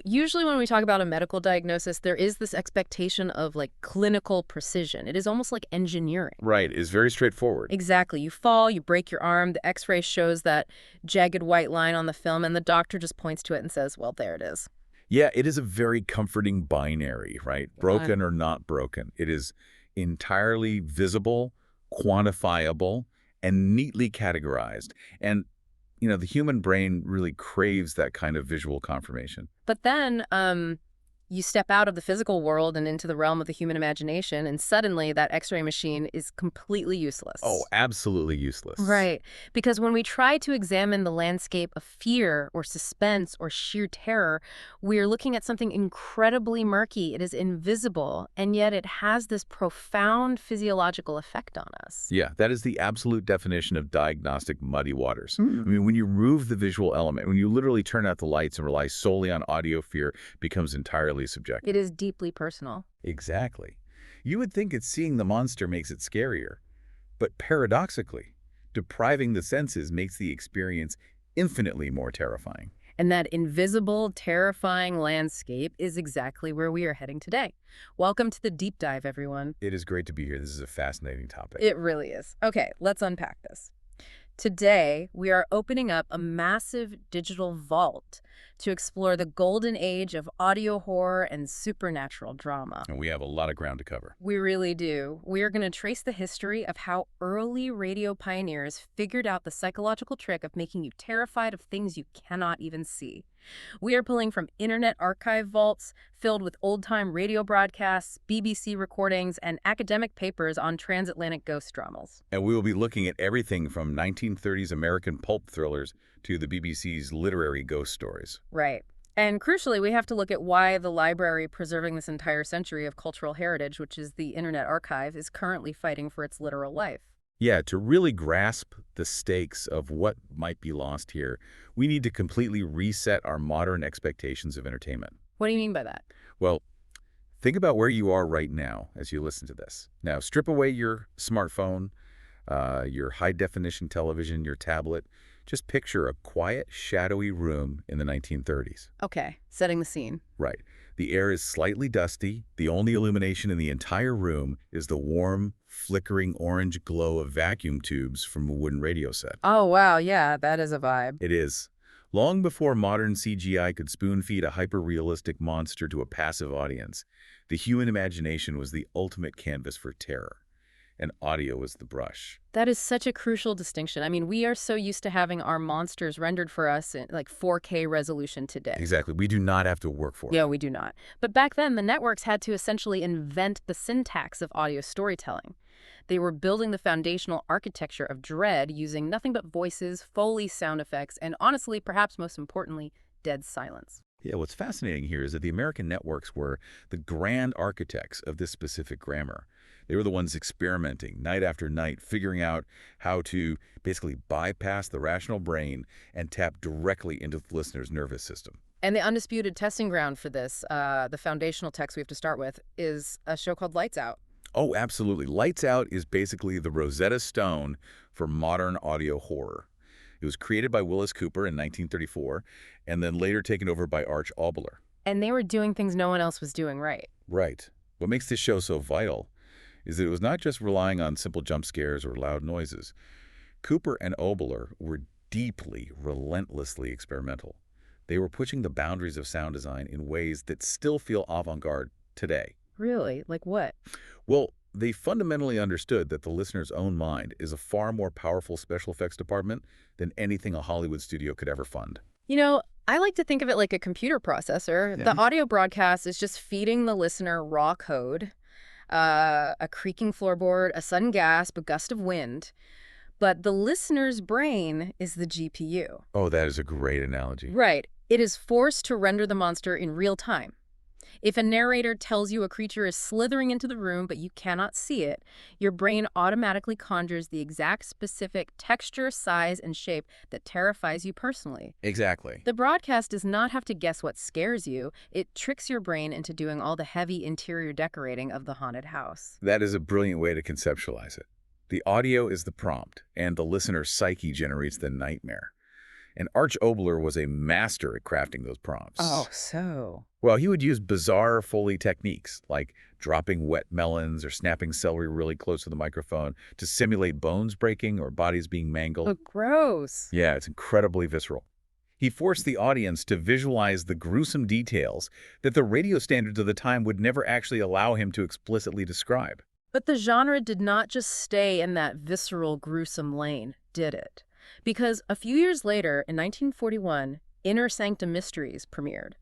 Usually when we talk about a medical diagnosis, there is this expectation of like clinical precision. It is almost like engineering. Right, is very straightforward. Exactly. You fall, you break your arm, the x-ray shows that jagged white line on the film, and the doctor just points to it and says, well, there it is. Yeah, it is a very comforting binary, right? God. Broken or not broken. It is entirely visible, quantifiable, and neatly categorized. And, the human brain really craves that kind of visual confirmation. But then you step out of the physical world and into the realm of the human imagination, and suddenly that x-ray machine is completely Oh, useless. absolutely useless. Right. Because when we try to examine the landscape of fear or suspense or sheer terror, we're looking at something incredibly murky. It is invisible, and yet it has this profound physiological effect on us. Yeah, that is the absolute definition of diagnostic muddy waters. Hmm. I mean, when you remove the visual element, when you literally turn out the lights and rely solely on audio, fear becomes entirely subjective. It is deeply personal. Exactly. You would think it's seeing the monster makes it scarier, but paradoxically, depriving the senses makes the experience infinitely more terrifying. And that invisible, terrifying landscape is exactly where we are heading today. Welcome to the deep dive, everyone. It is great to be here. This is a fascinating topic. It really is. Okay, let's unpack this. Today, we are opening up a massive digital vault to explore the golden age of audio horror and supernatural drama. And we have a lot of ground to cover. We really do. We are going to trace the history of how early radio pioneers figured out the psychological trick of making you terrified of things you cannot even see. We are pulling from internet archive vaults filled with old-time radio broadcasts, BBC recordings, and academic papers on transatlantic ghost dramas. And we will be looking at everything from 1930s American pulp thrillers to the BBC's literary ghost stories. Right. And crucially, we have to look at why the library preserving this entire century of cultural heritage, which is the Internet Archive, is currently fighting for its literal life. Yeah, to really grasp the stakes of what might be lost here, we need to completely reset our modern expectations of entertainment. What do you mean by that? Well, think about where you are right now as you listen to this. Now, strip away your smartphone, your high-definition television, your tablet. Just picture a quiet, shadowy room in the 1930s. Okay, setting the scene. Right. The air is slightly dusty. The only illumination in the entire room is the warm, flickering orange glow of vacuum tubes from a wooden radio set. Oh, wow, yeah, that is a vibe. It is. Long before modern CGI could spoon-feed a hyper-realistic monster to a passive audience, the human imagination was the ultimate canvas for terror, and audio was the brush. That is such a crucial distinction. I mean, we are so used to having our monsters rendered for us in like 4K resolution today. Exactly. We do not have to work for it. Yeah, we do not. But back then, the networks had to essentially invent the syntax of audio storytelling. They were building the foundational architecture of dread using nothing but voices, Foley sound effects, and honestly, perhaps most importantly, dead silence. Yeah, what's fascinating here is that the American networks were the grand architects of this specific grammar. They were the ones experimenting night after night, figuring out how to basically bypass the rational brain and tap directly into the listener's nervous system. And the undisputed testing ground for this, the foundational text we have to start with, is a show called Lights Out. Oh, absolutely. Lights Out is basically the Rosetta Stone for modern audio horror. It was created by Willis Cooper in 1934 and then later taken over by Arch Oboler. And they were doing things no one else was doing right. Right. What makes this show so vital is that it was not just relying on simple jump scares or loud noises. Cooper and Oboler were deeply, relentlessly experimental. They were pushing the boundaries of sound design in ways that still feel avant-garde today. Really? Like what? Well, they fundamentally understood that the listener's own mind is a far more powerful special effects department than anything a Hollywood studio could ever fund. I like to think of it like a computer processor. Yeah. The audio broadcast is just feeding the listener raw code, a creaking floorboard, a sudden gasp, a gust of wind. But the listener's brain is the GPU. Oh, that is a great analogy. Right. It is forced to render the monster in real time. If a narrator tells you a creature is slithering into the room but you cannot see it, your brain automatically conjures the exact specific texture, size, and shape that terrifies you personally. Exactly. The broadcast does not have to guess what scares you. It tricks your brain into doing all the heavy interior decorating of the haunted house. That is a brilliant way to conceptualize it. The audio is the prompt, and the listener's psyche generates the nightmare. And Arch Oboler was a master at crafting those prompts. Oh, so. Well, he would use bizarre Foley techniques, like dropping wet melons or snapping celery really close to the microphone to simulate bones breaking or bodies being mangled. Oh, gross. Yeah, it's incredibly visceral. He forced the audience to visualize the gruesome details that the radio standards of the time would never actually allow him to explicitly describe. But the genre did not just stay in that visceral, gruesome lane, did it? Because a few years later, in 1941, Inner Sanctum Mysteries premiered.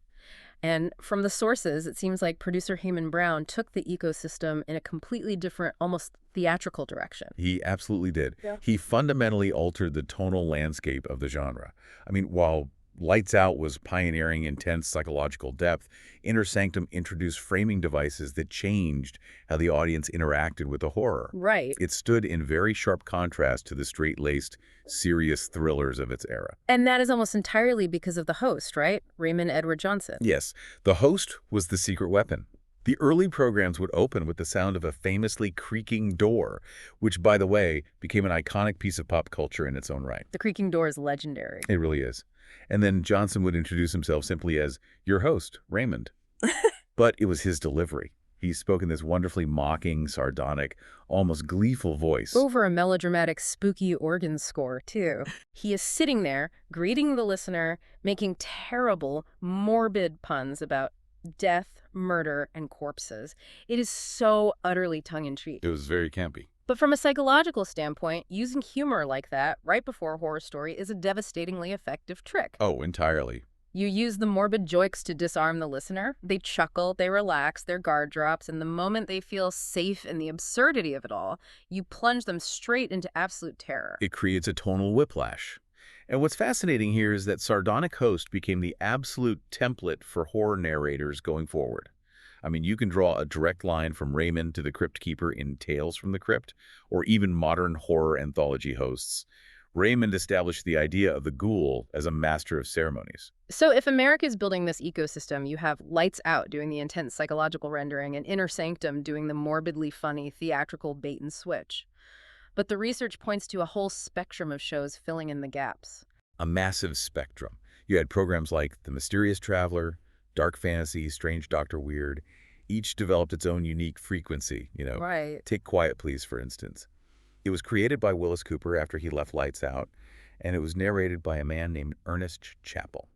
And from the sources, it seems like producer Heyman Brown took the ecosystem in a completely different, almost theatrical direction. He absolutely did. Yeah. He fundamentally altered the tonal landscape of the genre. I mean, while Lights Out was pioneering intense psychological depth, Inner Sanctum introduced framing devices that changed how the audience interacted with the horror. Right. It stood in very sharp contrast to the straight-laced, serious thrillers of its era. And that is almost entirely because of the host, right? Raymond Edward Johnson. Yes, the host was the secret weapon. The early programs would open with the sound of a famously creaking door, which, by the way, became an iconic piece of pop culture in its own right. The creaking door is legendary. It really is. And then Johnson would introduce himself simply as your host, Raymond. But it was his delivery. He spoke in this wonderfully mocking, sardonic, almost gleeful voice. Over a melodramatic, spooky organ score, too. He is sitting there, greeting the listener, making terrible, morbid puns about death, murder, and corpses. It is so utterly tongue-in-cheek. It was very campy. But from a psychological standpoint, using humor like that right before a horror story is a devastatingly effective trick. Oh, entirely. You use the morbid jokes to disarm the listener. They chuckle, they relax, their guard drops, and the moment they feel safe in the absurdity of it all, you plunge them straight into absolute terror. It creates a tonal whiplash. And what's fascinating here is that sardonic host became the absolute template for horror narrators going forward. I mean, you can draw a direct line from Raymond to the Crypt Keeper in Tales from the Crypt, or even modern horror anthology hosts. Raymond established the idea of the ghoul as a master of ceremonies. So if America is building this ecosystem, you have Lights Out doing the intense psychological rendering and Inner Sanctum doing the morbidly funny theatrical bait and switch. But the research points to a whole spectrum of shows filling in the gaps. A massive spectrum. You had programs like The Mysterious Traveler, Dark Fantasy, Strange Doctor Weird. Each developed its own unique frequency, Right. Take Quiet Please, for instance. It was created by Willis Cooper after he left Lights Out, and it was narrated by a man named Ernest Chappell.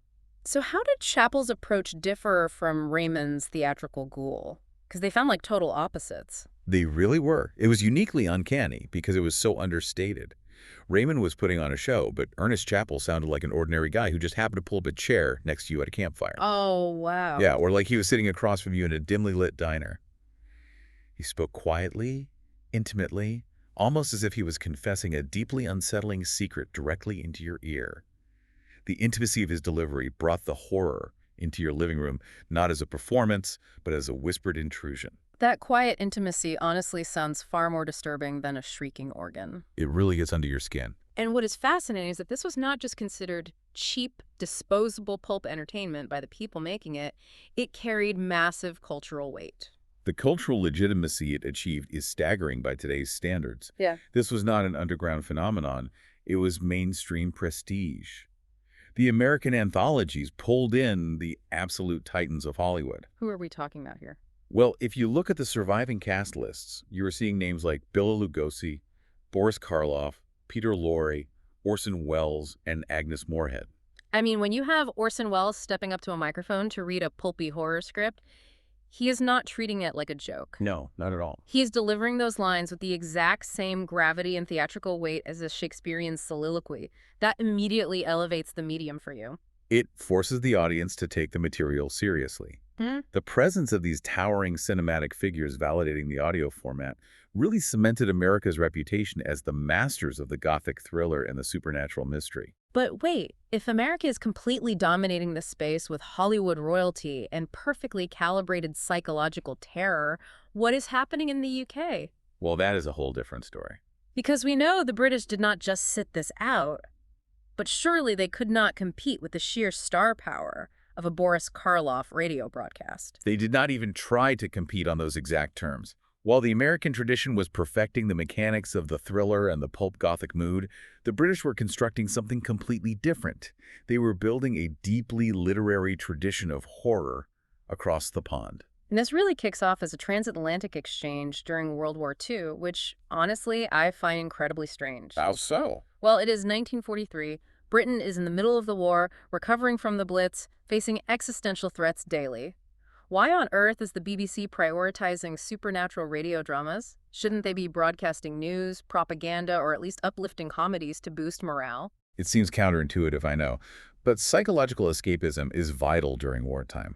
So how did Chappell's approach differ from Raymond's theatrical ghoul? Because they found like total opposites. They really were. It was uniquely uncanny because it was so understated. Raymond was putting on a show, but Ernest Chappell sounded like an ordinary guy who just happened to pull up a chair next to you at a campfire. Oh, wow. Yeah, or like he was sitting across from you in a dimly lit diner. He spoke quietly, intimately, almost as if he was confessing a deeply unsettling secret directly into your ear. The intimacy of his delivery brought the horror into your living room, not as a performance, but as a whispered intrusion. That quiet intimacy honestly sounds far more disturbing than a shrieking organ. It really gets under your skin. And what is fascinating is that this was not just considered cheap, disposable pulp entertainment by the people making it. It carried massive cultural weight. The cultural legitimacy it achieved is staggering by today's standards. Yeah. This was not an underground phenomenon. It was mainstream prestige. The American anthologies pulled in the absolute titans of Hollywood. Who are we talking about here? Well, if you look at the surviving cast lists, you are seeing names like Bela Lugosi, Boris Karloff, Peter Lorre, Orson Welles, and Agnes Moorehead. I mean, when you have Orson Welles stepping up to a microphone to read a pulpy horror script, he is not treating it like a joke. No, not at all. He is delivering those lines with the exact same gravity and theatrical weight as a Shakespearean soliloquy. That immediately elevates the medium for you. It forces the audience to take the material seriously. The presence of these towering cinematic figures validating the audio format really cemented America's reputation as the masters of the Gothic thriller and the supernatural mystery. But wait, if America is completely dominating this space with Hollywood royalty and perfectly calibrated psychological terror, what is happening in the UK? Well, that is a whole different story. Because we know the British did not just sit this out, but surely they could not compete with the sheer star power of a Boris Karloff radio broadcast. They did not even try to compete on those exact terms. While the American tradition was perfecting the mechanics of the thriller and the pulp gothic mood, the British were constructing something completely different. They were building a deeply literary tradition of horror across the pond. And this really kicks off as a transatlantic exchange during World War II, which, honestly, I find incredibly strange. How so? Well, it is 1943. Britain is in the middle of the war, recovering from the Blitz, facing existential threats daily. Why on earth is the BBC prioritizing supernatural radio dramas? Shouldn't they be broadcasting news, propaganda, or at least uplifting comedies to boost morale? It seems counterintuitive, I know, but psychological escapism is vital during wartime.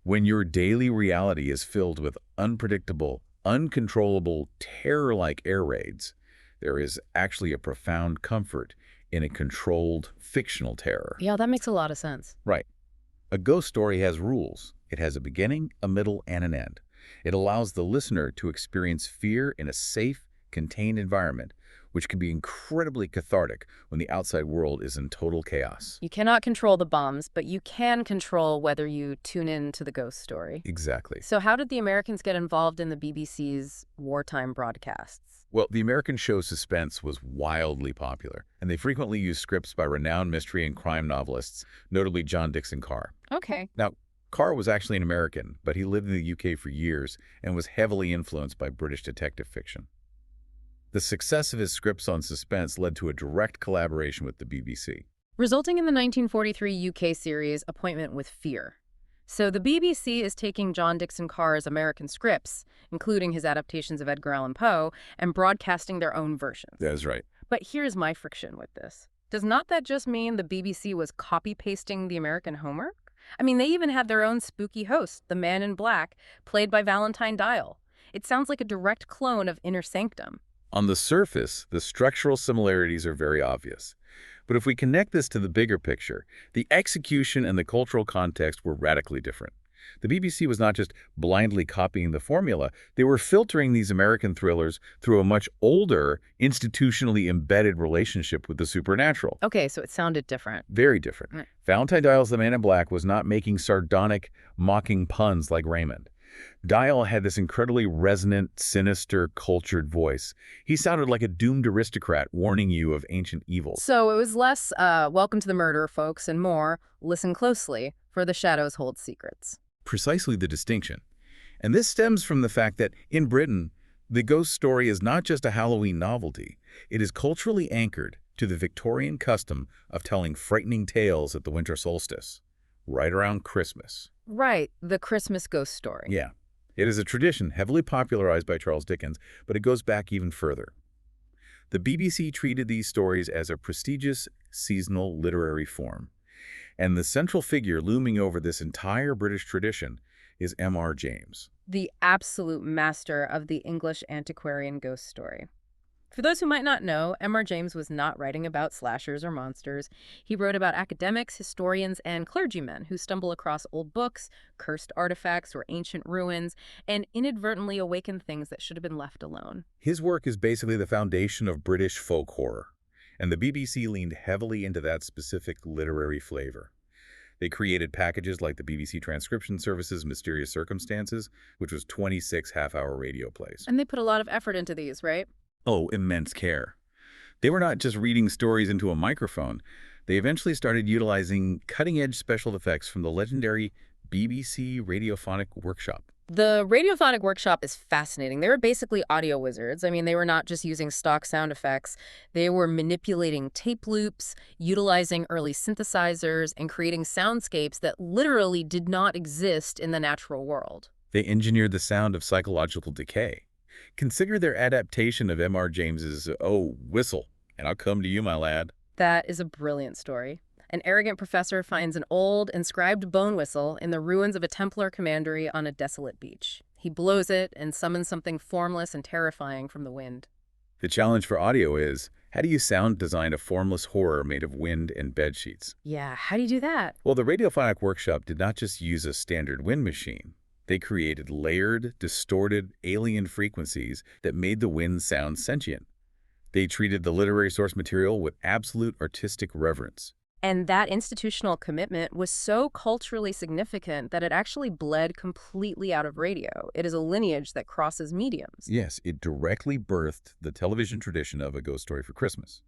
When your daily reality is filled with unpredictable, uncontrollable, terror-like air raids, there is actually a profound comfort in a controlled, fictional terror. Yeah, that makes a lot of sense. Right. A ghost story has rules. It has a beginning, a middle, and an end. It allows the listener to experience fear in a safe, contained environment, which can be incredibly cathartic when the outside world is in total chaos. You cannot control the bombs, but you can control whether you tune in to the ghost story. Exactly. So how did the Americans get involved in the BBC's wartime broadcasts? Well, the American show Suspense was wildly popular, and they frequently used scripts by renowned mystery and crime novelists, notably John Dickson Carr. Okay. Now, Carr was actually an American, but he lived in the UK for years and was heavily influenced by British detective fiction. The success of his scripts on suspense led to a direct collaboration with the BBC. Resulting in the 1943 UK series Appointment with Fear. So the BBC is taking John Dickson Carr's American scripts, including his adaptations of Edgar Allan Poe, and broadcasting their own versions. That is right. But here's my friction with this. Does not that just mean the BBC was copy-pasting the American homework? I mean, they even had their own spooky host, the Man in Black, played by Valentine Dial. It sounds like a direct clone of Inner Sanctum. On the surface, the structural similarities are very obvious. But if we connect this to the bigger picture, the execution and the cultural context were radically different. The BBC was not just blindly copying the formula, they were filtering these American thrillers through a much older, institutionally embedded relationship with the supernatural. Okay, so it sounded different. Very different. Mm. Valentine Dial's The Man in Black was not making sardonic, mocking puns like Raymond. Dial had this incredibly resonant, sinister, cultured voice. He sounded like a doomed aristocrat warning you of ancient evils. So it was less, welcome to the murder, folks, and more, listen closely, for the shadows hold secrets. Precisely the distinction. And this stems from the fact that, in Britain, the ghost story is not just a Halloween novelty. It is culturally anchored to the Victorian custom of telling frightening tales at the winter solstice, right around Christmas. Right, the Christmas ghost story. Yeah. It is a tradition heavily popularized by Charles Dickens, but it goes back even further. The BBC treated these stories as a prestigious seasonal literary form. And the central figure looming over this entire British tradition is M.R. James. The absolute master of the English antiquarian ghost story. For those who might not know, M.R. James was not writing about slashers or monsters. He wrote about academics, historians, and clergymen who stumble across old books, cursed artifacts, or ancient ruins, and inadvertently awaken things that should have been left alone. His work is basically the foundation of British folk horror, and the BBC leaned heavily into that specific literary flavor. They created packages like the BBC Transcription Service's Mysterious Circumstances, which was 26 half-hour radio plays. And they put a lot of effort into these, right? Oh, immense care. They were not just reading stories into a microphone. They eventually started utilizing cutting-edge special effects from the legendary BBC Radiophonic Workshop. The Radiophonic Workshop is fascinating. They were basically audio wizards. I mean, they were not just using stock sound effects. They were manipulating tape loops, utilizing early synthesizers, and creating soundscapes that literally did not exist in the natural world. They engineered the sound of psychological decay. Consider their adaptation of M.R. James's "Oh, Whistle, and I'll Come to You, My Lad." That is a brilliant story. An arrogant professor finds an old, inscribed bone whistle in the ruins of a Templar commandery on a desolate beach. He blows it and summons something formless and terrifying from the wind. The challenge for audio is, how do you sound design a formless horror made of wind and bedsheets? Yeah, how do you do that? Well, the Radiophonic Workshop did not just use a standard wind machine. They created layered, distorted, alien frequencies that made the wind sound sentient. They treated the literary source material with absolute artistic reverence. And that institutional commitment was so culturally significant that it actually bled completely out of radio. It is a lineage that crosses mediums. Yes, it directly birthed the television tradition of A Ghost Story for Christmas.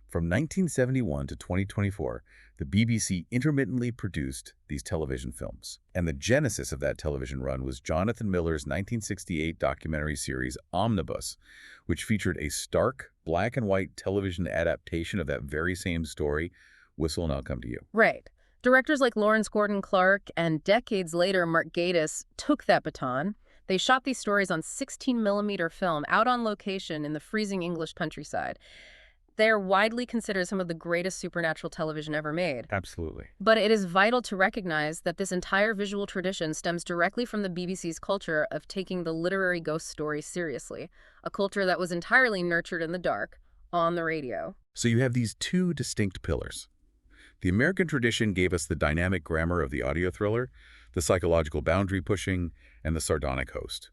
From 1971 to 2024, the BBC intermittently produced these television films. And the genesis of that television run was Jonathan Miller's 1968 documentary series Omnibus, which featured a stark, black and white television adaptation of that very same story, Whistle and I'll Come to You. Right. Directors like Lawrence Gordon Clark and decades later Mark Gatiss took that baton. They shot these stories on 16mm film out on location in the freezing English countryside. They're widely considered some of the greatest supernatural television ever made. Absolutely. But it is vital to recognize that this entire visual tradition stems directly from the BBC's culture of taking the literary ghost story seriously, a culture that was entirely nurtured in the dark, on the radio. So you have these two distinct pillars. The American tradition gave us the dynamic grammar of the audio thriller, the psychological boundary pushing, and the sardonic host.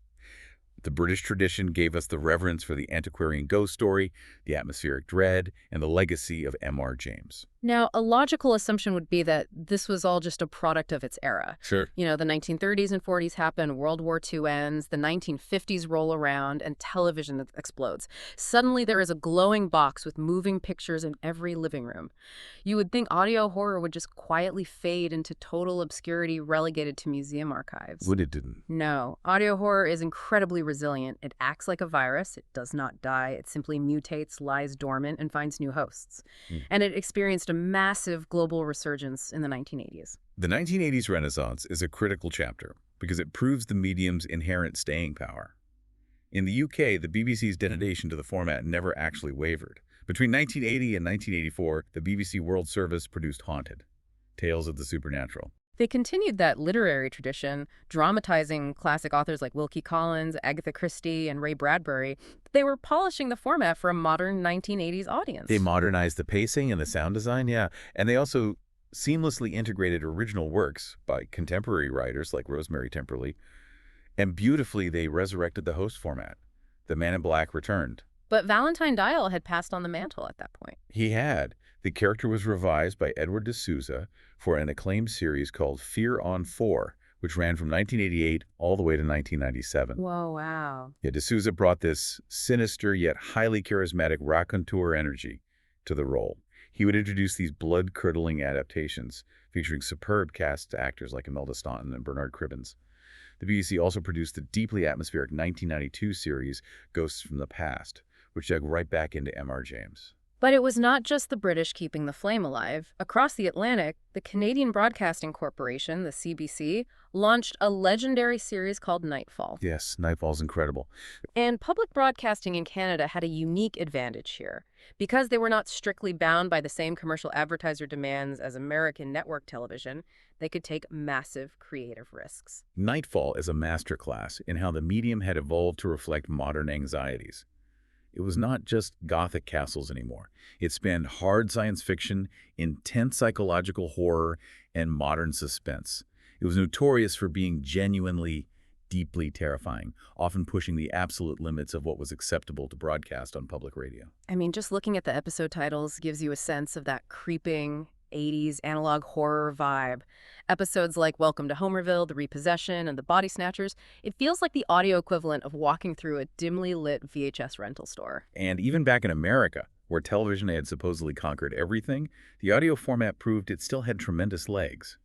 The British tradition gave us the reverence for the antiquarian ghost story, the atmospheric dread, and the legacy of M.R. James. Now, a logical assumption would be that this was all just a product of its era. Sure. You know, the 1930s and 40s happen, World War II ends, the 1950s roll around, and television explodes. Suddenly, there is a glowing box with moving pictures in every living room. You would think audio horror would just quietly fade into total obscurity, relegated to museum archives. But it didn't. No, audio horror is incredibly resilient. It acts like a virus. It does not die. It simply mutates, lies dormant, and finds new hosts. And it experienced a massive global resurgence in the 1980s. The 1980s Renaissance is a critical chapter because it proves the medium's inherent staying power. In the UK, the BBC's dedication to the format never actually wavered. Between 1980 and 1984, the BBC World Service produced Haunted, Tales of the Supernatural. They continued that literary tradition, dramatizing classic authors like Wilkie Collins, Agatha Christie, and Ray Bradbury. They were polishing the format for a modern 1980s audience. They modernized the pacing and the sound design, yeah. And they also seamlessly integrated original works by contemporary writers like Rosemary Temperley. And beautifully, they resurrected the host format. The Man in Black returned. But Valentine Dial had passed on the mantle at that point. He had. The character was revised by Edward de Souza for an acclaimed series called Fear on 4, which ran from 1988 all the way to 1997. Whoa, wow. Yeah, de Souza brought this sinister yet highly charismatic raconteur energy to the role. He would introduce these blood-curdling adaptations featuring superb cast actors like Imelda Staunton and Bernard Cribbins. The BBC also produced the deeply atmospheric 1992 series Ghosts from the Past, which dug right back into M.R. James. But it was not just the British keeping the flame alive. Across the Atlantic, the Canadian Broadcasting Corporation, the CBC, launched a legendary series called Nightfall. Yes, Nightfall's incredible. And public broadcasting in Canada had a unique advantage here. Because they were not strictly bound by the same commercial advertiser demands as American network television, they could take massive creative risks. Nightfall is a masterclass in how the medium had evolved to reflect modern anxieties. It was not just Gothic castles anymore. It spanned hard science fiction, intense psychological horror, and modern suspense. It was notorious for being genuinely, deeply terrifying, often pushing the absolute limits of what was acceptable to broadcast on public radio. I mean, just looking at the episode titles gives you a sense of that creeping 80s analog horror vibe. Episodes like Welcome to Homerville, The Repossession, and The Body Snatchers, it feels like the audio equivalent of walking through a dimly lit VHS rental store. And even back in America, where television had supposedly conquered everything, the audio format proved it still had tremendous legs.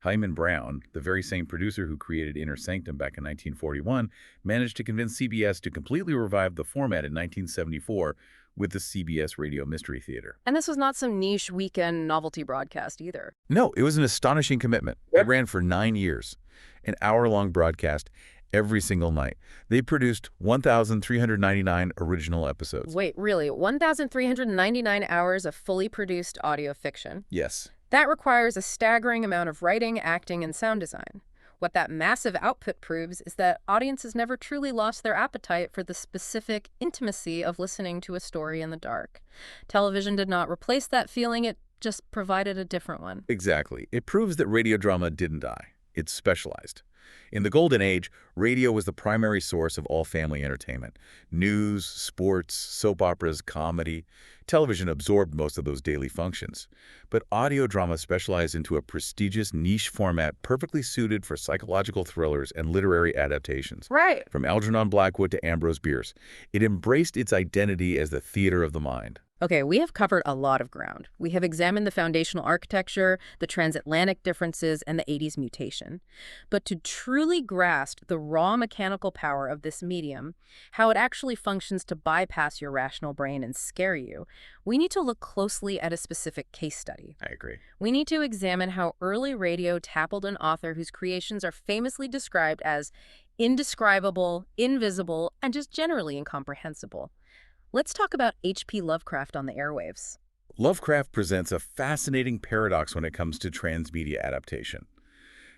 Hyman Brown, the very same producer who created Inner Sanctum back in 1941, managed to convince CBS to completely revive the format in 1974 with the CBS Radio Mystery Theater. And this was not some niche weekend novelty broadcast either. No, it was an astonishing commitment. It ran for 9 years, an hour-long broadcast every single night. They produced 1,399 original episodes. Wait, really? 1,399 hours of fully produced audio fiction? Yes. That requires a staggering amount of writing, acting, and sound design. What that massive output proves is that audiences never truly lost their appetite for the specific intimacy of listening to a story in the dark. Television did not replace that feeling, it just provided a different one. Exactly. It proves that radio drama didn't die. It's specialized. In the Golden Age, radio was the primary source of all family entertainment. News, sports, soap operas, comedy. Television absorbed most of those daily functions. But audio drama specialized into a prestigious niche format perfectly suited for psychological thrillers and literary adaptations. Right. From Algernon Blackwood to Ambrose Bierce, it embraced its identity as the theater of the mind. Okay, we have covered a lot of ground. We have examined the foundational architecture, the transatlantic differences, and the 80s mutation. But to truly grasp the raw mechanical power of this medium, how it actually functions to bypass your rational brain and scare you, we need to look closely at a specific case study. I agree. We need to examine how early radio tackled an author whose creations are famously described as indescribable, invisible, and just generally incomprehensible. Let's talk about H.P. Lovecraft on the airwaves. Lovecraft presents a fascinating paradox when it comes to transmedia adaptation.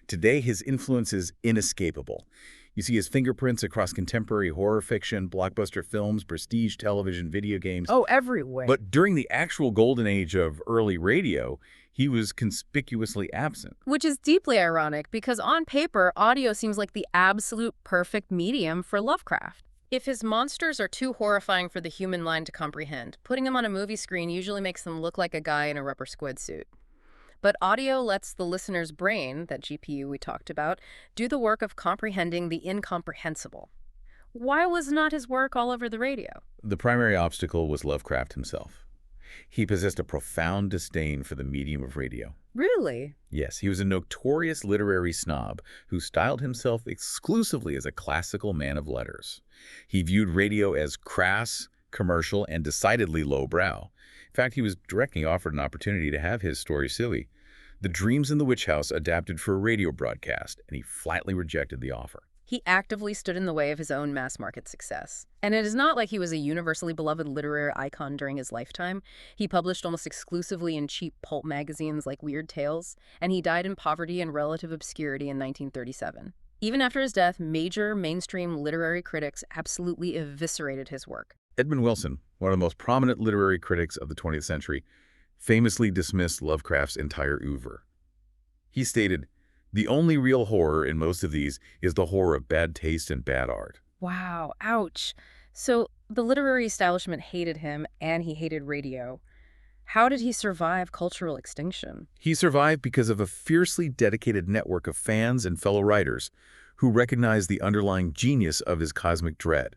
Today, his influence is inescapable. You see his fingerprints across contemporary horror fiction, blockbuster films, prestige television, video games. Oh, everywhere. But during the actual golden age of early radio, he was conspicuously absent. Which is deeply ironic because on paper, audio seems like the absolute perfect medium for Lovecraft. If his monsters are too horrifying for the human mind to comprehend, putting them on a movie screen usually makes them look like a guy in a rubber squid suit. But audio lets the listener's brain, that GPU we talked about, do the work of comprehending the incomprehensible. Why was not his work all over the radio? The primary obstacle was Lovecraft himself. He possessed a profound disdain for the medium of radio. Really? Yes, he was a notorious literary snob who styled himself exclusively as a classical man of letters. He viewed radio as crass, commercial, and decidedly lowbrow. In fact, he was directly offered an opportunity to have his story silly. The Dreams in the Witch House adapted for a radio broadcast, and he flatly rejected the offer. He actively stood in the way of his own mass-market success. And it is not like he was a universally beloved literary icon during his lifetime. He published almost exclusively in cheap pulp magazines like Weird Tales, and he died in poverty and relative obscurity in 1937. Even after his death, major mainstream literary critics absolutely eviscerated his work. Edmund Wilson, one of the most prominent literary critics of the 20th century, famously dismissed Lovecraft's entire oeuvre. He stated, "The only real horror in most of these is the horror of bad taste and bad art." Wow, ouch. So the literary establishment hated him, and he hated radio. How did he survive cultural extinction? He survived because of a fiercely dedicated network of fans and fellow writers who recognized the underlying genius of his cosmic dread.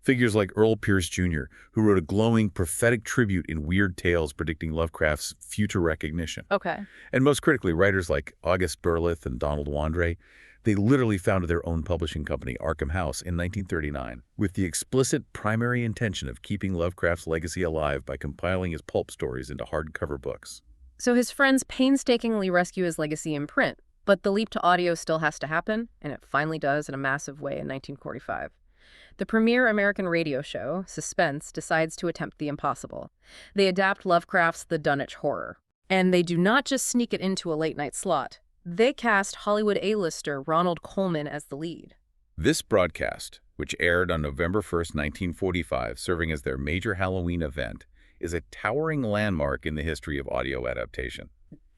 Figures like Earl Pierce Jr., who wrote a glowing, prophetic tribute in Weird Tales predicting Lovecraft's future recognition. Okay. And most critically, writers like August Burleth and Donald Wandre, they literally founded their own publishing company, Arkham House, in 1939, with the explicit primary intention of keeping Lovecraft's legacy alive by compiling his pulp stories into hardcover books. So his friends painstakingly rescue his legacy in print, but the leap to audio still has to happen, and it finally does in a massive way in 1945. The premier American radio show, Suspense, decides to attempt the impossible. They adapt Lovecraft's The Dunwich Horror. And they do not just sneak it into a late-night slot. They cast Hollywood A-lister Ronald Colman as the lead. This broadcast, which aired on November 1st, 1945, serving as their major Halloween event, is a towering landmark in the history of audio adaptation.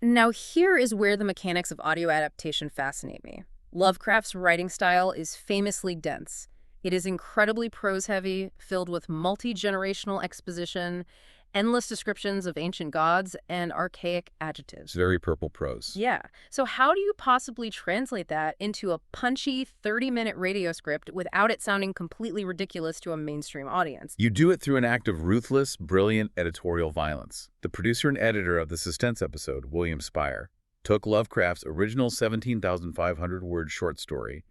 Now, here is where the mechanics of audio adaptation fascinate me. Lovecraft's writing style is famously dense. It is incredibly prose-heavy, filled with multi-generational exposition, endless descriptions of ancient gods, and archaic adjectives. It's very purple prose. Yeah. So how do you possibly translate that into a punchy 30-minute radio script without it sounding completely ridiculous to a mainstream audience? You do it through an act of ruthless, brilliant editorial violence. The producer and editor of the Suspense episode, William Spire, took Lovecraft's original 17,500-word short story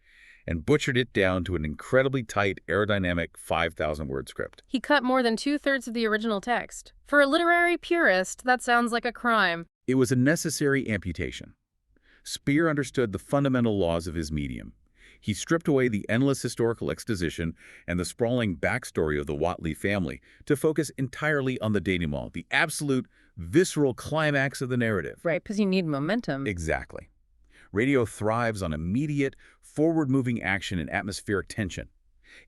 and butchered it down to an incredibly tight, aerodynamic 5,000-word script. He cut more than 2/3 of the original text. For a literary purist, that sounds like a crime. It was a necessary amputation. Spear understood the fundamental laws of his medium. He stripped away the endless historical exposition and the sprawling backstory of the Whatley family to focus entirely on the denouement, the absolute, visceral climax of the narrative. Right, because you need momentum. Exactly. Radio thrives on immediate, forward-moving action and atmospheric tension.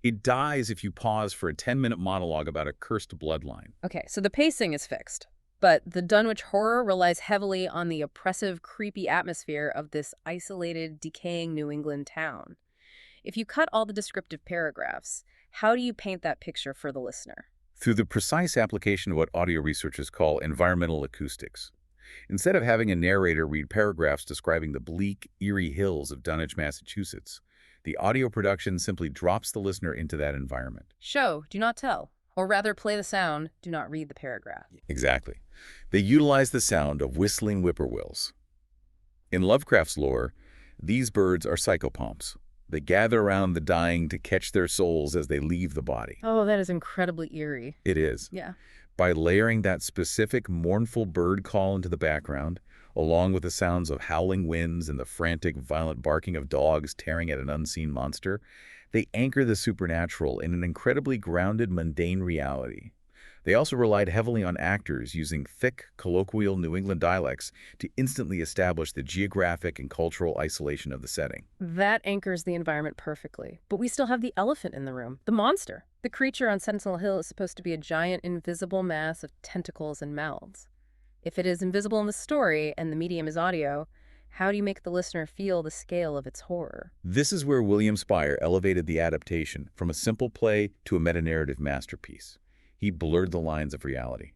It dies if you pause for a 10-minute monologue about a cursed bloodline. Okay, so the pacing is fixed. But the Dunwich Horror relies heavily on the oppressive, creepy atmosphere of this isolated, decaying New England town. If you cut all the descriptive paragraphs, how do you paint that picture for the listener? Through the precise application of what audio researchers call environmental acoustics. Instead of having a narrator read paragraphs describing the bleak, eerie hills of Dunwich, Massachusetts, the audio production simply drops the listener into that environment. Show, do not tell. Or rather, play the sound, do not read the paragraph. Exactly. They utilize the sound of whistling whippoorwills. In Lovecraft's lore, these birds are psychopomps. They gather around the dying to catch their souls as they leave the body. Oh, that is incredibly eerie. It is. Yeah. By layering that specific mournful bird call into the background, along with the sounds of howling winds and the frantic, violent barking of dogs tearing at an unseen monster, they anchor the supernatural in an incredibly grounded, mundane reality. They also relied heavily on actors using thick, colloquial New England dialects to instantly establish the geographic and cultural isolation of the setting. That anchors the environment perfectly. But we still have the elephant in the room, the monster. The creature on Sentinel Hill is supposed to be a giant, invisible mass of tentacles and mouths. If it is invisible in the story and the medium is audio, how do you make the listener feel the scale of its horror? This is where William Spire elevated the adaptation from a simple play to a meta-narrative masterpiece. He blurred the lines of reality.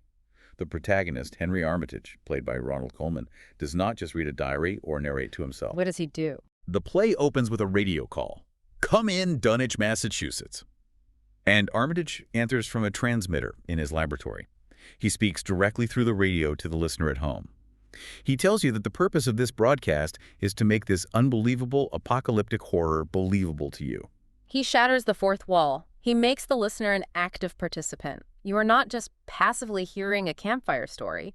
The protagonist, Henry Armitage, played by Ronald Colman, does not just read a diary or narrate to himself. What does he do? The play opens with a radio call. "Come in, Dunwich, Massachusetts." And Armitage answers from a transmitter in his laboratory. He speaks directly through the radio to the listener at home. He tells you that the purpose of this broadcast is to make this unbelievable apocalyptic horror believable to you. He shatters the fourth wall. He makes the listener an active participant. You are not just passively hearing a campfire story.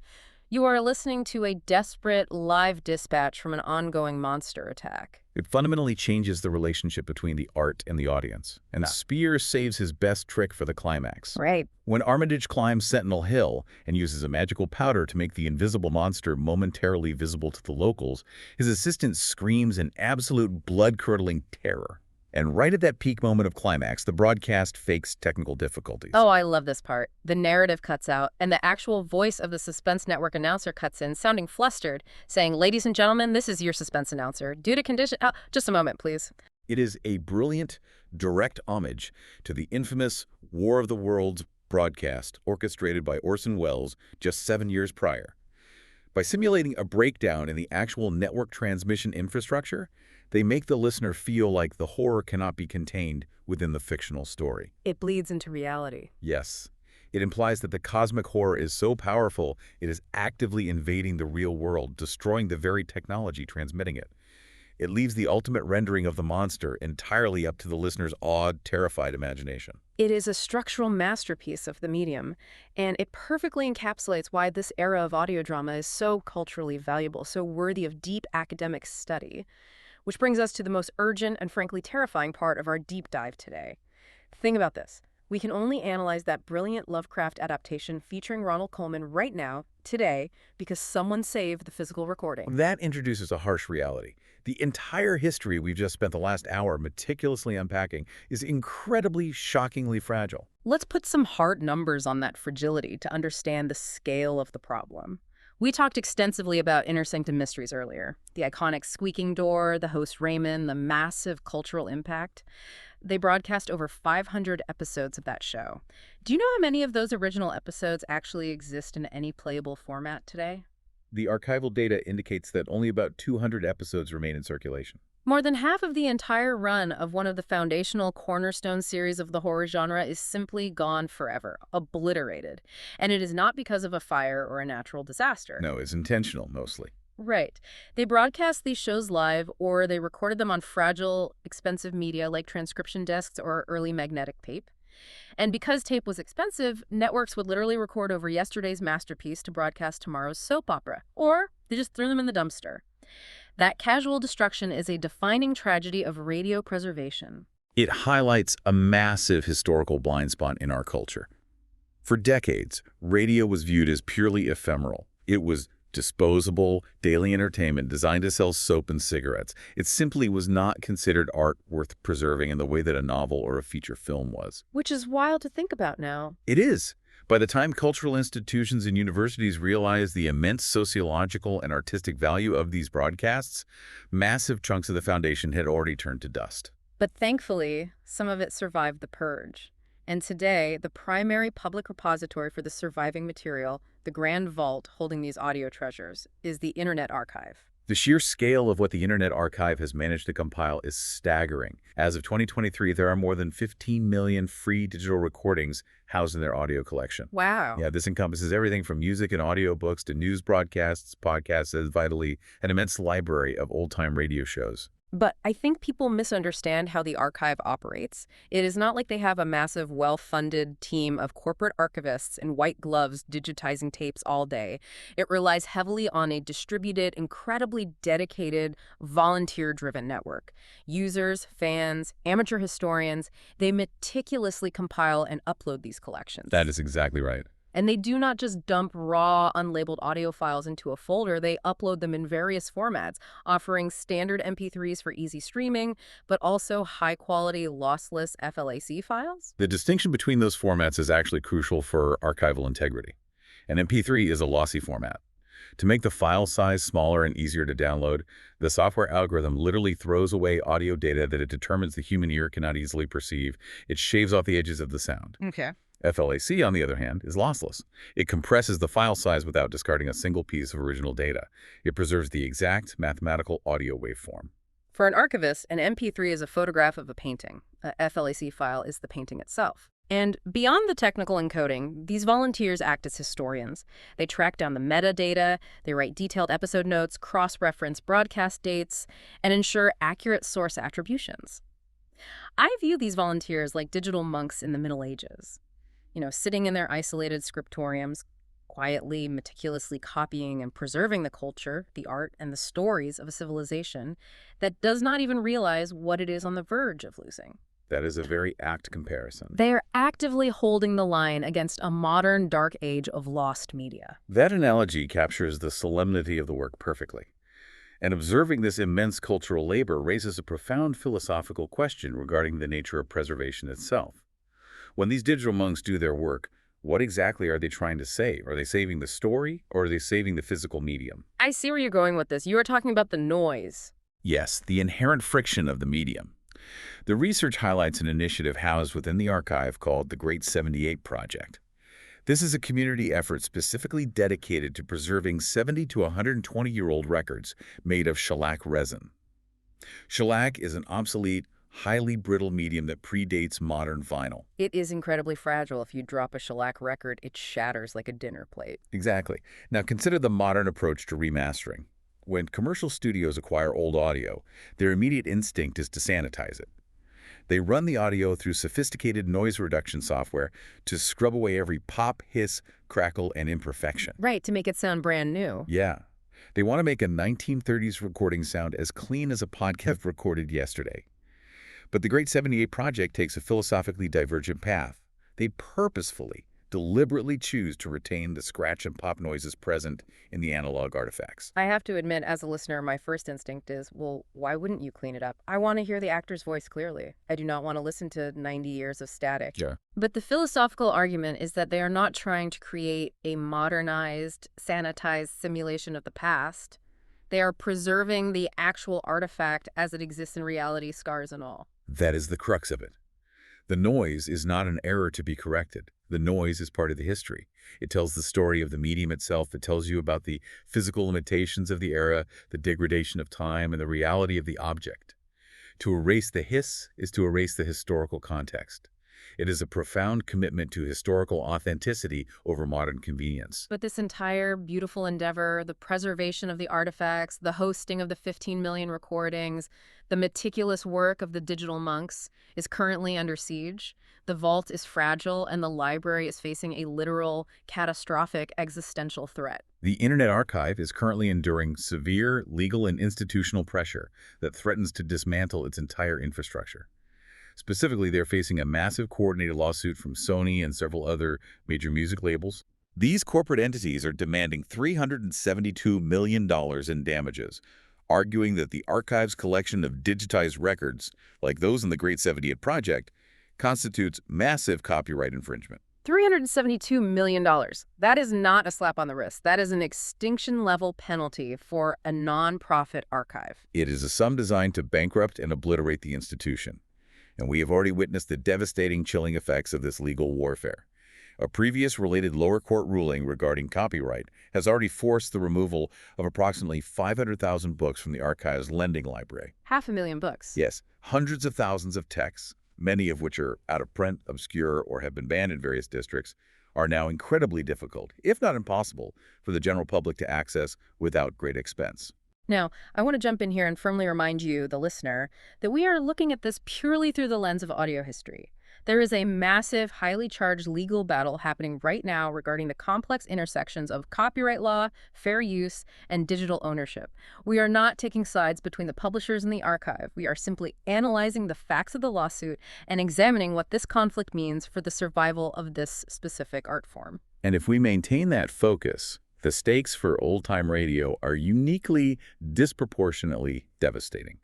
You are listening to a desperate live dispatch from an ongoing monster attack. It fundamentally changes the relationship between the art and the audience. And Spear saves his best trick for the climax. Right. When Armitage climbs Sentinel Hill and uses a magical powder to make the invisible monster momentarily visible to the locals, his assistant screams in absolute blood-curdling terror. And right at that peak moment of climax, the broadcast fakes technical difficulties. Oh, I love this part. The narrative cuts out, and the actual voice of the Suspense Network announcer cuts in, sounding flustered, saying, "Ladies and gentlemen, this is your suspense announcer. Due to condition..." Oh, just a moment, please. It is a brilliant, direct homage to the infamous War of the Worlds broadcast orchestrated by Orson Welles just 7 years prior. By simulating a breakdown in the actual network transmission infrastructure, they make the listener feel like the horror cannot be contained within the fictional story. It bleeds into reality. Yes. It implies that the cosmic horror is so powerful, it is actively invading the real world, destroying the very technology transmitting it. It leaves the ultimate rendering of the monster entirely up to the listener's awed, terrified imagination. It is a structural masterpiece of the medium, and it perfectly encapsulates why this era of audio drama is so culturally valuable, so worthy of deep academic study. Which brings us to the most urgent and frankly terrifying part of our deep dive today. Think about this. We can only analyze that brilliant Lovecraft adaptation featuring Ronald Colman right now, today, because someone saved the physical recording. That introduces a harsh reality. The entire history we've just spent the last hour meticulously unpacking is incredibly, shockingly fragile. Let's put some hard numbers on that fragility to understand the scale of the problem. We talked extensively about Inner Sanctum Mysteries earlier. The iconic squeaking door, the host Raymond, the massive cultural impact. They broadcast over 500 episodes of that show. Do you know how many of those original episodes actually exist in any playable format today? The archival data indicates that only about 200 episodes remain in circulation. More than half of the entire run of one of the foundational cornerstone series of the horror genre is simply gone forever, obliterated. And it is not because of a fire or a natural disaster. No, it's intentional, mostly. Right. They broadcast these shows live, or they recorded them on fragile, expensive media like transcription discs or early magnetic tape. And because tape was expensive, networks would literally record over yesterday's masterpiece to broadcast tomorrow's soap opera. Or they just threw them in the dumpster. That casual destruction is a defining tragedy of radio preservation. It highlights a massive historical blind spot in our culture. For decades, radio was viewed as purely ephemeral. It was disposable, daily entertainment designed to sell soap and cigarettes. It simply was not considered art worth preserving in the way that a novel or a feature film was. Which is wild to think about now. It is. By the time cultural institutions and universities realized the immense sociological and artistic value of these broadcasts, massive chunks of the foundation had already turned to dust. But thankfully, some of it survived the purge. And today, the primary public repository for the surviving material, the grand vault holding these audio treasures, is the Internet Archive. The sheer scale of what the Internet Archive has managed to compile is staggering. As of 2023, there are more than 15 million free digital recordings housed in their audio collection. Wow. Yeah, this encompasses everything from music and audiobooks to news broadcasts, podcasts, as vitally an immense library of old-time radio shows. But I think people misunderstand how the archive operates. It is not like they have a massive, well-funded team of corporate archivists in white gloves digitizing tapes all day. It relies heavily on a distributed, incredibly dedicated, volunteer-driven network. Users, fans, amateur historians, they meticulously compile and upload these collections. That is exactly right. And they do not just dump raw, unlabeled audio files into a folder. They upload them in various formats, offering standard MP3s for easy streaming, but also high-quality, lossless FLAC files. The distinction between those formats is actually crucial for archival integrity. An MP3 is a lossy format. To make the file size smaller and easier to download, the software algorithm literally throws away audio data that it determines the human ear cannot easily perceive. It shaves off the edges of the sound. Okay. FLAC, on the other hand, is lossless. It compresses the file size without discarding a single piece of original data. It preserves the exact mathematical audio waveform. For an archivist, an MP3 is a photograph of a painting. A FLAC file is the painting itself. And beyond the technical encoding, these volunteers act as historians. They track down the metadata, they write detailed episode notes, cross-reference broadcast dates, and ensure accurate source attributions. I view these volunteers like digital monks in the Middle Ages. Sitting in their isolated scriptoriums, quietly, meticulously copying and preserving the culture, the art, and the stories of a civilization that does not even realize what it is on the verge of losing. That is a very apt comparison. They are actively holding the line against a modern dark age of lost media. That analogy captures the solemnity of the work perfectly. And observing this immense cultural labor raises a profound philosophical question regarding the nature of preservation itself. When these digital monks do their work, what exactly are they trying to say? Are they saving the story, or are they saving the physical medium? I see where you're going with this. You are talking about the noise. Yes, the inherent friction of the medium. The research highlights an initiative housed within the archive called the Great 78 Project. This is a community effort specifically dedicated to preserving 70 to 120-year-old records made of shellac resin. Shellac is an obsolete, highly brittle medium that predates modern vinyl. It is incredibly fragile. If you drop a shellac record, it shatters like a dinner plate. Exactly. Now consider the modern approach to remastering. When commercial studios acquire old audio, their immediate instinct is to sanitize it. They run the audio through sophisticated noise reduction software to scrub away every pop, hiss, crackle, and imperfection. Right, to make it sound brand new. Yeah. They want to make a 1930s recording sound as clean as a podcast recorded yesterday. But the Great 78 Project takes a philosophically divergent path. They purposefully, deliberately choose to retain the scratch and pop noises present in the analog artifacts. I have to admit, as a listener, my first instinct is, well, why wouldn't you clean it up? I want to hear the actor's voice clearly. I do not want to listen to 90 years of static. Yeah. But the philosophical argument is that they are not trying to create a modernized, sanitized simulation of the past. They are preserving the actual artifact as it exists in reality, scars and all. That is the crux of it. The noise is not an error to be corrected. The noise is part of the history. It tells the story of the medium itself. It tells you about the physical limitations of the era, the degradation of time, and the reality of the object. To erase the hiss is to erase the historical context. It is a profound commitment to historical authenticity over modern convenience. But this entire beautiful endeavor, the preservation of the artifacts, the hosting of the 15 million recordings, the meticulous work of the digital monks, is currently under siege. The vault is fragile, and the library is facing a literal, catastrophic existential threat. The Internet Archive is currently enduring severe legal and institutional pressure that threatens to dismantle its entire infrastructure. Specifically, they're facing a massive coordinated lawsuit from Sony and several other major music labels. These corporate entities are demanding $372 million in damages, arguing that the archive's collection of digitized records, like those in the Great 78 Project, constitutes massive copyright infringement. $372 million. That is not a slap on the wrist. That is an extinction-level penalty for a nonprofit archive. It is a sum designed to bankrupt and obliterate the institution. And we have already witnessed the devastating, chilling effects of this legal warfare. A previous related lower court ruling regarding copyright has already forced the removal of approximately 500,000 books from the archive's lending library. 500,000 books. Yes, hundreds of thousands of texts, many of which are out of print, obscure, or have been banned in various districts, are now incredibly difficult, if not impossible, for the general public to access without great expense. Now, I want to jump in here and firmly remind you, the listener, that we are looking at this purely through the lens of audio history. There is a massive, highly charged legal battle happening right now regarding the complex intersections of copyright law, fair use, and digital ownership. We are not taking sides between the publishers and the archive. We are simply analyzing the facts of the lawsuit and examining what this conflict means for the survival of this specific art form. And if we maintain that focus, the stakes for old-time radio are uniquely, disproportionately devastating.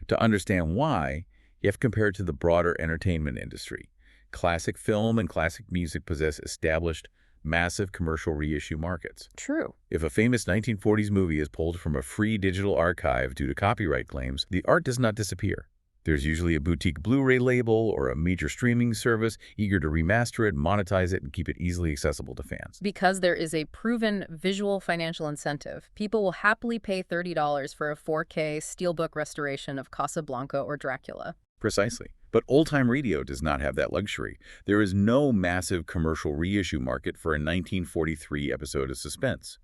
To understand why, you have to compare it to the broader entertainment industry. Classic film and classic music possess established, massive commercial reissue markets. True. If a famous 1940s movie is pulled from a free digital archive due to copyright claims, the art does not disappear. There's usually a boutique Blu-ray label or a major streaming service eager to remaster it, monetize it, and keep it easily accessible to fans. Because there is a proven visual financial incentive, people will happily pay $30 for a 4K steelbook restoration of Casablanca or Dracula. Precisely. But old-time radio does not have that luxury. There is no massive commercial reissue market for a 1943 episode of Suspense.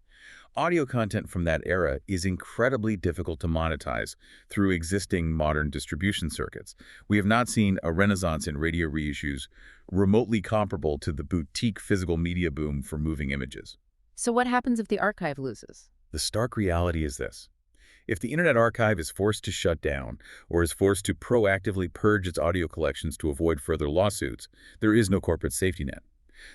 Audio content from that era is incredibly difficult to monetize through existing modern distribution circuits. We have not seen a renaissance in radio reissues remotely comparable to the boutique physical media boom for moving images. So what happens if the archive loses? The stark reality is this. If the Internet Archive is forced to shut down or is forced to proactively purge its audio collections to avoid further lawsuits, there is no corporate safety net.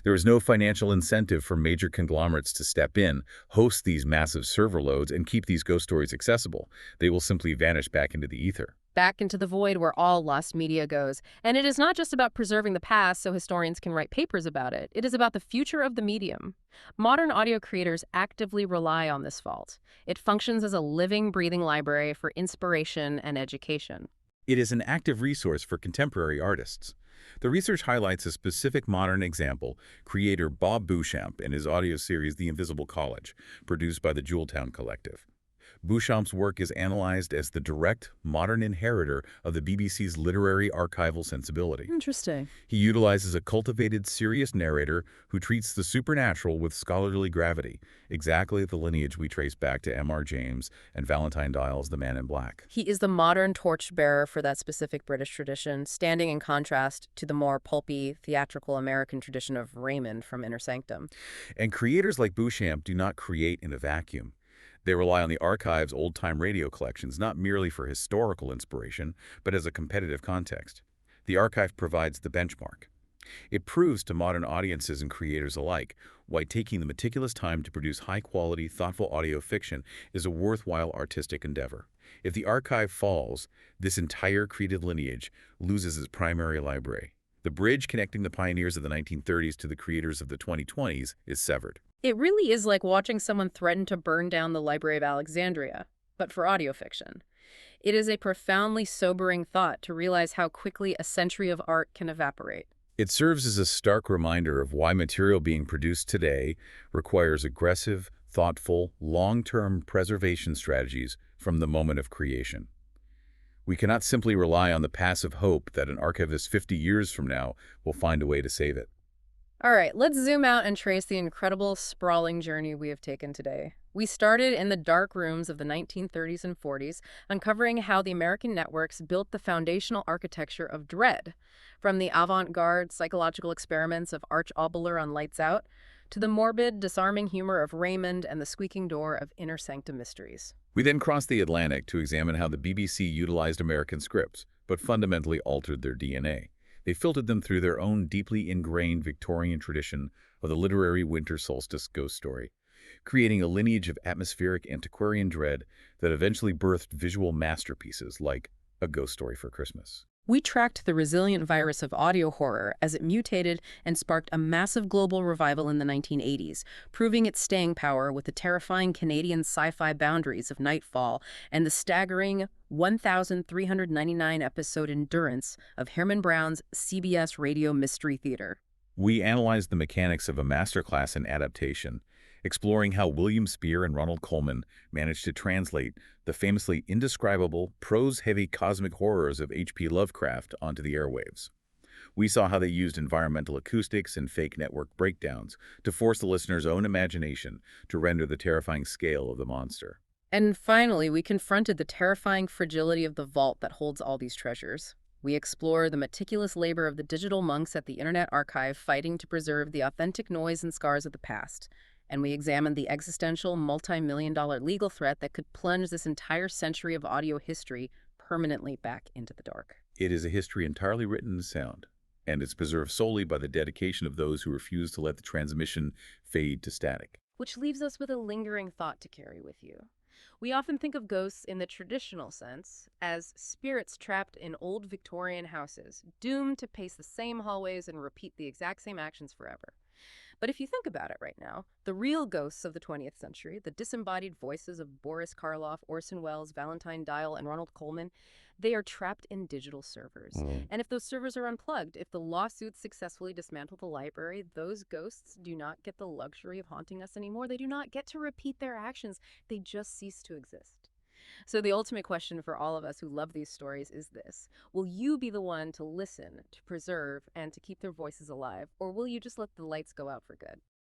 There is no financial incentive for major conglomerates to step in, host these massive server loads, and keep these ghost stories accessible. They will simply vanish back into the ether. Back into the void where all lost media goes. And it is not just about preserving the past so historians can write papers about it. It is about the future of the medium. Modern audio creators actively rely on this vault. It functions as a living, breathing library for inspiration and education. It is an active resource for contemporary artists. The research highlights a specific modern example, creator Bob Beauchamp and his audio series The Invisible College, produced by the Jeweltown Collective. Beauchamp's work is analyzed as the direct, modern inheritor of the BBC's literary archival sensibility. Interesting. He utilizes a cultivated, serious narrator who treats the supernatural with scholarly gravity, exactly the lineage we trace back to M.R. James and Valentine Dyall's The Man in Black. He is the modern torchbearer for that specific British tradition, standing in contrast to the more pulpy, theatrical American tradition of Raymond from Inner Sanctum. And creators like Beauchamp do not create in a vacuum. They rely on the archive's old-time radio collections not merely for historical inspiration, but as a competitive context. The archive provides the benchmark. It proves to modern audiences and creators alike why taking the meticulous time to produce high-quality, thoughtful audio fiction is a worthwhile artistic endeavor. If the archive falls, this entire creative lineage loses its primary library. The bridge connecting the pioneers of the 1930s to the creators of the 2020s is severed. It really is like watching someone threaten to burn down the Library of Alexandria, but for audio fiction. It is a profoundly sobering thought to realize how quickly a century of art can evaporate. It serves as a stark reminder of why material being produced today requires aggressive, thoughtful, long-term preservation strategies from the moment of creation. We cannot simply rely on the passive hope that an archivist 50 years from now will find a way to save it. All right, let's zoom out and trace the incredible, sprawling journey we have taken today. We started in the dark rooms of the 1930s and 40s, uncovering how the American networks built the foundational architecture of dread, from the avant-garde psychological experiments of Arch Oboler on Lights Out, to the morbid, disarming humor of Raymond and the squeaking door of Inner Sanctum Mysteries. We then crossed the Atlantic to examine how the BBC utilized American scripts, but fundamentally altered their DNA. They filtered them through their own deeply ingrained Victorian tradition of the literary winter solstice ghost story, creating a lineage of atmospheric antiquarian dread that eventually birthed visual masterpieces like A Ghost Story for Christmas. We tracked the resilient virus of audio horror as it mutated and sparked a massive global revival in the 1980s, proving its staying power with the terrifying Canadian sci-fi boundaries of Nightfall and the staggering 1,399 episode endurance of Herman Brown's CBS Radio Mystery Theater. We analyzed the mechanics of a masterclass in adaptation, exploring how William Spear and Ronald Colman managed to translate the famously indescribable, prose-heavy cosmic horrors of H.P. Lovecraft onto the airwaves. We saw how they used environmental acoustics and fake network breakdowns to force the listener's own imagination to render the terrifying scale of the monster. And finally, we confronted the terrifying fragility of the vault that holds all these treasures. We explore the meticulous labor of the digital monks at the Internet Archive fighting to preserve the authentic noise and scars of the past. And we examine the existential, multi-million-dollar legal threat that could plunge this entire century of audio history permanently back into the dark. It is a history entirely written in sound, and it's preserved solely by the dedication of those who refuse to let the transmission fade to static. Which leaves us with a lingering thought to carry with you. We often think of ghosts in the traditional sense as spirits trapped in old Victorian houses, doomed to pace the same hallways and repeat the exact same actions forever. But if you think about it right now, the real ghosts of the 20th century, the disembodied voices of Boris Karloff, Orson Welles, Valentine Dyal, and Ronald Colman, they are trapped in digital servers. And if those servers are unplugged, if the lawsuits successfully dismantle the library, those ghosts do not get the luxury of haunting us anymore. They do not get to repeat their actions. They just cease to exist. So the ultimate question for all of us who love these stories is this: will you be the one to listen, to preserve, and to keep their voices alive, or will you just let the lights go out for good?